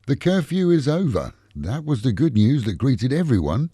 The curfew is over. That was the good news that greeted everyone,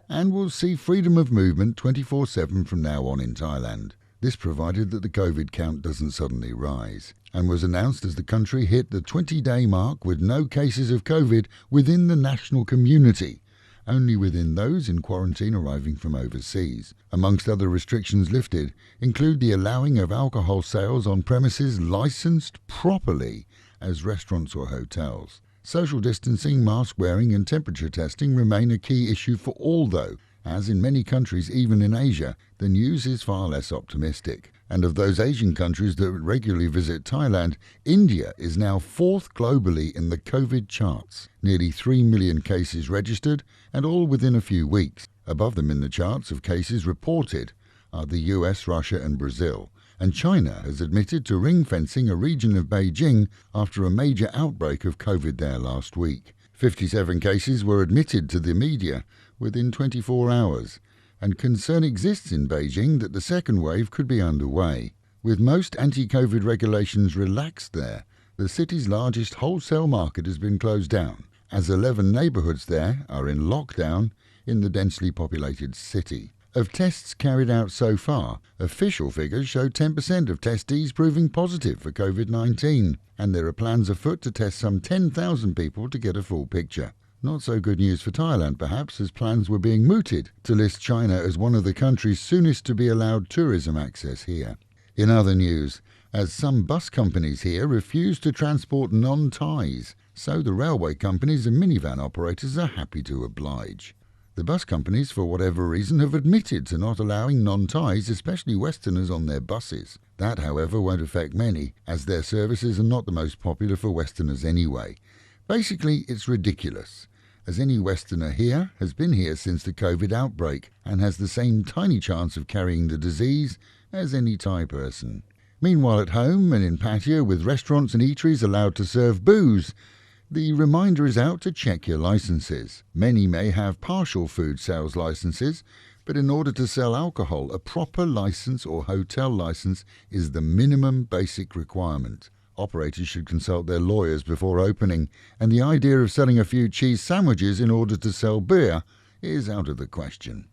and will see freedom of movement 24/7 from now on in Thailand. This provided that the COVID count doesn't suddenly rise, and was announced as the country hit the 20-day mark with no cases of COVID within the national community, only within those in quarantine arriving from overseas. Amongst other restrictions lifted include the allowing of alcohol sales on premises licensed properly as restaurants or hotels. Social distancing, mask wearing and temperature testing remain a key issue for all though, as in many countries, even in Asia, the news is far less optimistic. And of those Asian countries that regularly visit Thailand, India is now 4th globally in the COVID charts. Nearly 3 million cases registered, and all within a few weeks. Above them in the charts of cases reported are the US, Russia and Brazil. And China has admitted to ring-fencing a region of Beijing after a major outbreak of COVID there last week. 57 cases were admitted to the media within 24 hours, and concern exists in Beijing that the second wave could be underway. With most anti-COVID regulations relaxed there, the city's largest wholesale market has been closed down, as 11 neighbourhoods there are in lockdown in the densely populated city. Of tests carried out so far, official figures show 10% of testees proving positive for COVID-19, and there are plans afoot to test some 10,000 people to get a full picture. Not so good news for Thailand, perhaps, as plans were being mooted to list China as one of the countries soonest to be allowed tourism access here. In other news, as some bus companies here refuse to transport non-Thais, so the railway companies and minivan operators are happy to oblige. The bus companies, for whatever reason, have admitted to not allowing non-Thais, especially Westerners, on their buses. That, however, won't affect many, as their services are not the most popular for Westerners anyway. Basically, it's ridiculous, as any Westerner here has been here since the COVID outbreak and has the same tiny chance of carrying the disease as any Thai person. Meanwhile, at home and in Pattaya, with restaurants and eateries allowed to serve booze, the reminder is out to check your licenses. Many may have partial food sales licenses, but in order to sell alcohol, a proper license or hotel license is the minimum basic requirement. Operators should consult their lawyers before opening, and the idea of selling a few cheese sandwiches in order to sell beer is out of the question.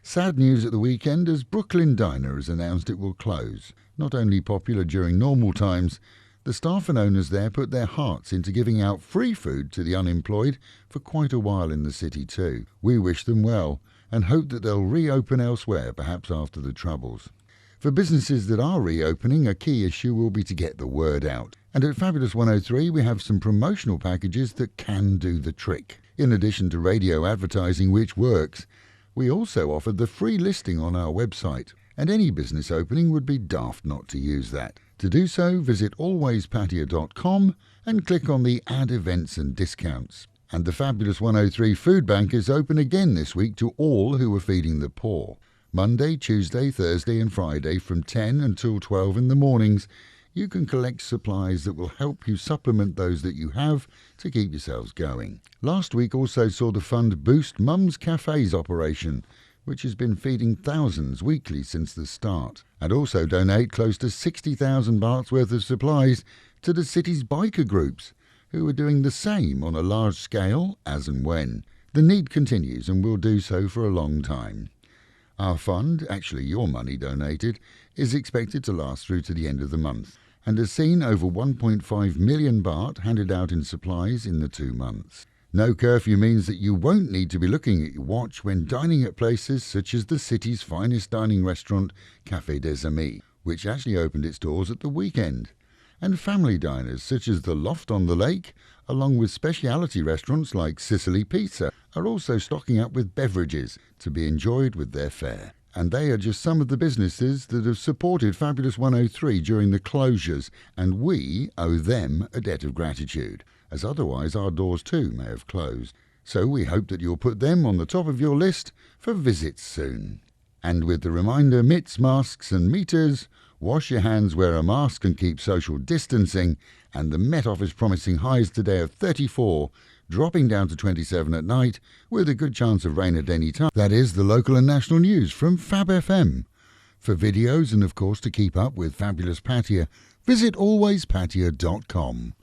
Sad news at the weekend as Brooklyn Diner has announced it will close. Not only popular during normal times, the staff and owners there put their hearts into giving out free food to the unemployed for quite a while in the city too. We wish them well and hope that they'll reopen elsewhere, perhaps after the troubles. For businesses that are reopening, a key issue will be to get the word out. And at Fabulous 103 we have some promotional packages that can do the trick. In addition to radio advertising, which works, we also offer the free listing on our website. And any business opening would be daft not to use that. To do so, visit alwayspattaya.com and click on the Add Events and Discounts. And the Fabulous 103 Food Bank is open again this week to all who are feeding the poor. Monday, Tuesday, Thursday and Friday from 10 until 12 in the mornings, you can collect supplies that will help you supplement those that you have to keep yourselves going. Last week also saw the fund boost Mum's Cafes operation, which has been feeding thousands weekly since the start, and also donate close to 60,000 bahts worth of supplies to the city's biker groups, who are doing the same on a large scale as and when. The need continues and will do so for a long time. Our fund, actually your money donated, is expected to last through to the end of the month, and has seen over 1.5 million baht handed out in supplies in the 2 months. No curfew means that you won't need to be looking at your watch when dining at places such as the city's finest dining restaurant, Café des Amis, which actually opened its doors at the weekend. And family diners such as the Loft on the Lake, along with specialty restaurants like Sicily Pizza, are also stocking up with beverages to be enjoyed with their fare. And they are just some of the businesses that have supported Fabulous 103 during the closures, and we owe them a debt of gratitude, as otherwise our doors too may have closed. So we hope that you'll put them on the top of your list for visits soon. And with the reminder, mitts, masks and meters, wash your hands, wear a mask and keep social distancing, and the Met Office promising highs today of 34, dropping down to 27 at night, with a good chance of rain at any time. That is the local and national news from Fab FM. For videos and of course to keep up with Fabulous Pattaya, visit alwayspattaya.com.